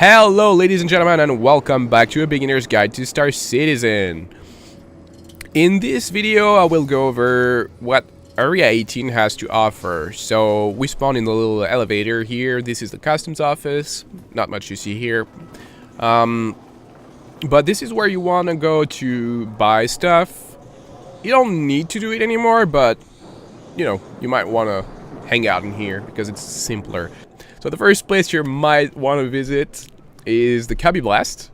Hello ladies and gentlemen, and welcome back to a beginner's guide to Star Citizen. In this video I will go over what Area 18 has to offer. So we spawn in the little elevator here. This is the customs office, not much you see here. But this is where you want to go to buy stuff. You don't need to do it anymore, but you know, you might want to hang out in here because it's simpler. So the first place you might want to visit is the Cubby Blast.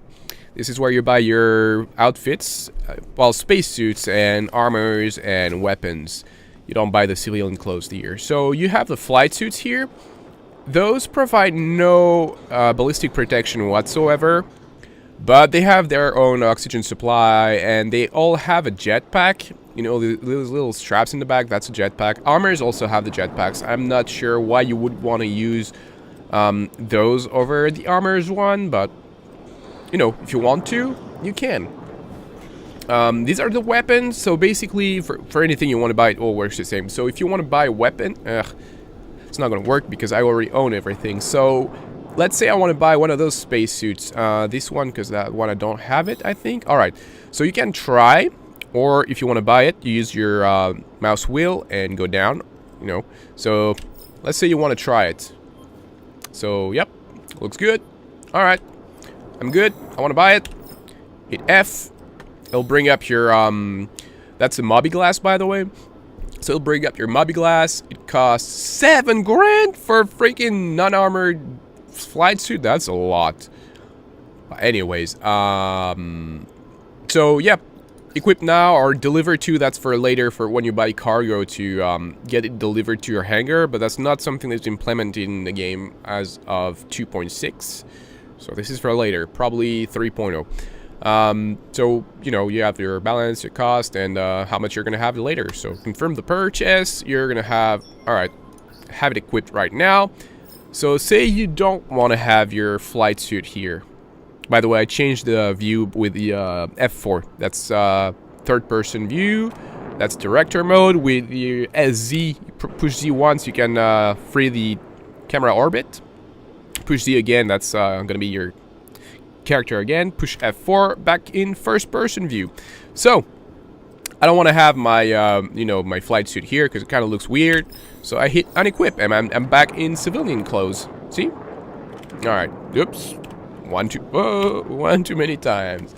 This is where you buy your outfits, well, spacesuits and armors and weapons. You don't buy the civilian clothes here. So you have the flight suits here. Those provide no ballistic protection whatsoever, but they have their own oxygen supply, and they all have a jetpack. You know, those little straps in the back, that's a jetpack. Armors also have the jetpacks. I'm not sure why you would want to use those over the armors one, but you know, if you want to, you can. These are the weapons. So basically for anything you want to buy, it all works the same. So if you want to buy a weapon, it's not gonna work because I already own everything. So let's say I want to buy one of those spacesuits, this one, because that one I don't have it, I think. All right, so you can try, or if you want to buy it, you use your mouse wheel and go down, you know. So let's say you want to try it. So yep, looks good. All right, I'm good. I want to buy it. Hit F. It'll bring up your that's a mobby glass, by the way. So it'll bring up your mobby glass. It costs 7 grand for a freaking non-armored flight suit. That's a lot. Anyways, so yep, equip now or deliver to, that's for later, for when you buy cargo, to get it delivered to your hangar, but that's not something that's implemented in the game as of 2.6. So this is for later, probably 3.0. So you know, you have your balance, your cost, and how much you're gonna have later. So confirm the purchase. You're gonna have, all right, have it equipped right now. So say you don't want to have your flight suit here. By the way, I changed the view with the F4. That's third person view. That's director mode. With the SZ, push Z once, you can free the camera orbit. Push Z again, that's gonna be your character again. Push F4, back in first person view. So I don't want to have my you know, my flight suit here because it kind of looks weird. So I hit unequip and I'm back in civilian clothes. See? All right. Oops. One too many times.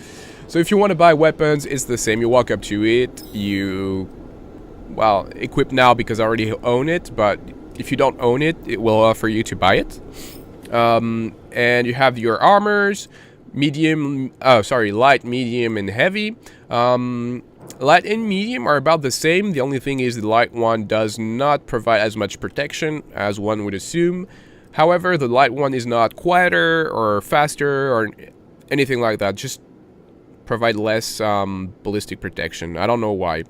So if you want to buy weapons, it's the same. You walk up to it. You, well, equip now because I already own it. But if you don't own it, it will offer you to buy it. And you have your armors, medium, light, medium, and heavy. Light and medium are about the same. The only thing is the light one does not provide as much protection as one would assume. However, the light one is not quieter or faster or anything like that. Just provide less ballistic protection. I don't know why.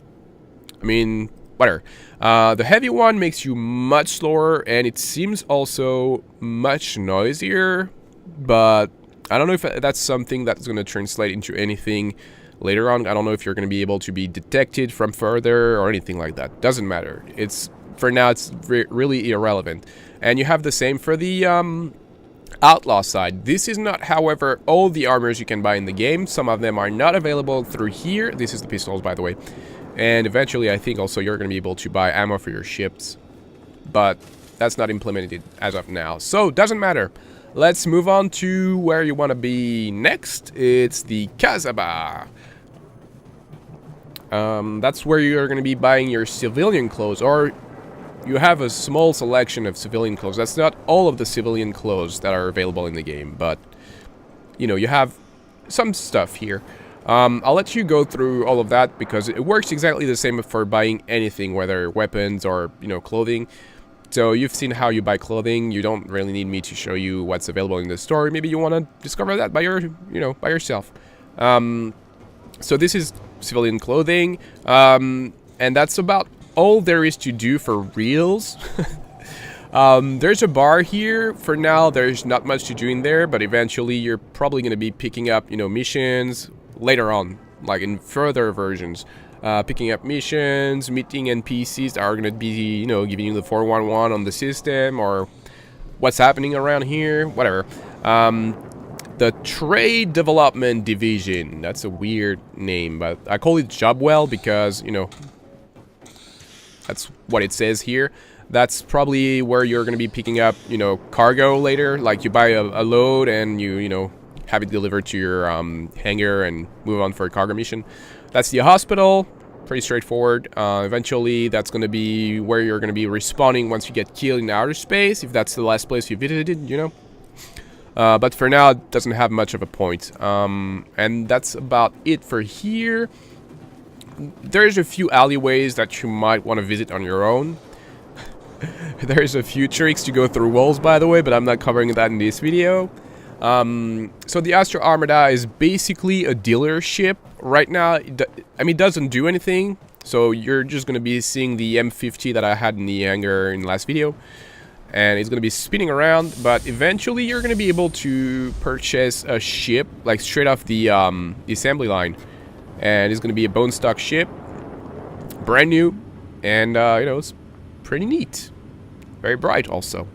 I mean, whatever. The heavy one makes you much slower, and it seems also much noisier. But I don't know if that's something that's going to translate into anything later on. I don't know if you're going to be able to be detected from further or anything like that. Doesn't matter. It's, for now, it's really irrelevant. And you have the same for the outlaw side. This is not, however, all the armors you can buy in the game. Some of them are not available through here. This is the pistols, by the way. And eventually, I think also you're going to be able to buy ammo for your ships. But that's not implemented as of now. So, doesn't matter. Let's move on to where you want to be next. It's the Casaba. That's where you're going to be buying your civilian clothes, or you have a small selection of civilian clothes. That's not all of the civilian clothes that are available in the game, but you know, you have some stuff here. I'll let you go through all of that because it works exactly the same for buying anything, whether weapons or, you know, clothing. So you've seen how you buy clothing. You don't really need me to show you what's available in the store. Maybe you want to discover that by by yourself. So this is civilian clothing, and that's about all there is to do for reals. There's a bar here. For now, there's not much to do in there, but eventually you're probably going to be picking up, you know, missions later on, like in further versions. Picking up missions, meeting NPCs that are going to be, you know, giving you the 411 on the system, or what's happening around here, whatever. the Trade Development Division. That's a weird name, but I call it Jobwell because, you know, that's what it says here. That's probably where you're going to be picking up, you know, cargo later. Like you buy a load and you know, have it delivered to your hangar and move on for a cargo mission. That's the hospital. Pretty straightforward. Eventually, that's going to be where you're going to be respawning once you get killed in outer space, if that's the last place you visited, you know. But for now, it doesn't have much of a point. And that's about it for here. There's a few alleyways that you might want to visit on your own. There's a few tricks to go through walls, by the way, but I'm not covering that in this video. So the Astro Armada is basically a dealership. Right now, I mean, it doesn't do anything. So you're just going to be seeing the M50 that I had in the hangar in the last video. And it's going to be spinning around, but eventually you're going to be able to purchase a ship, like straight off the assembly line. And it's going to be a bone stock ship, brand new, and you know, it's pretty neat. Very bright also.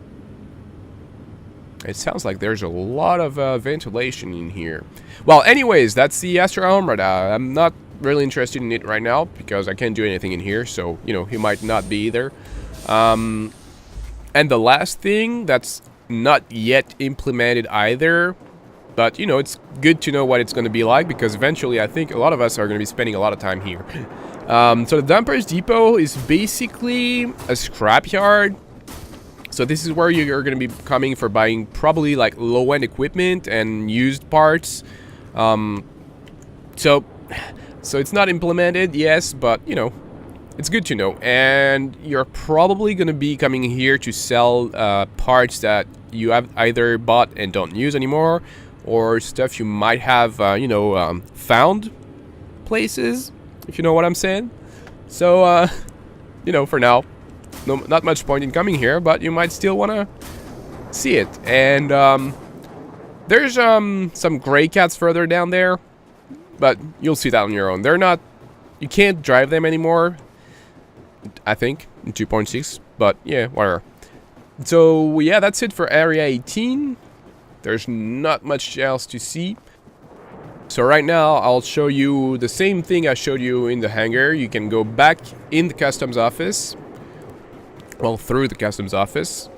It sounds like there's a lot of ventilation in here. Well, anyways, that's the Astro Armada. I'm not really interested in it right now because I can't do anything in here, so, you know, he might not be either. And the last thing that's not yet implemented either, but, you know, it's good to know what it's going to be like because eventually I think a lot of us are going to be spending a lot of time here. So the Dumpers Depot is basically a scrapyard. So this is where you're going to be coming for buying probably like low-end equipment and used parts. So it's not implemented, yes, but, you know, it's good to know. And you're probably going to be coming here to sell parts that you have either bought and don't use anymore, or stuff you might have, you know, found places, if you know what I'm saying. So, you know, for now, not much point in coming here, but you might still want to see it. And there's some gray cats further down there, but you'll see that on your own. They're not, you can't drive them anymore, I think, in 2.6, but yeah, whatever. So yeah, that's it for Area 18. There's not much else to see. So right now, I'll show you the same thing I showed you in the hangar. You can go back in the customs office. Well, through the customs office.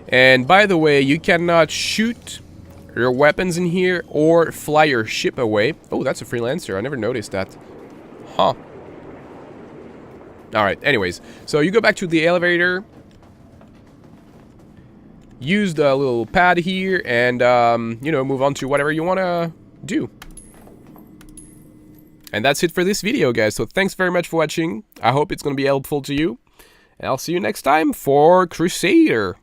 And by the way, you cannot shoot your weapons in here or fly your ship away. Oh, that's a freelancer. I never noticed that. Huh. Alright, anyways. So you go back to the elevator. Use the little pad here and, you know, move on to whatever you want to do. And that's it for this video, guys. So thanks very much for watching. I hope it's going to be helpful to you. And I'll see you next time for Crusader.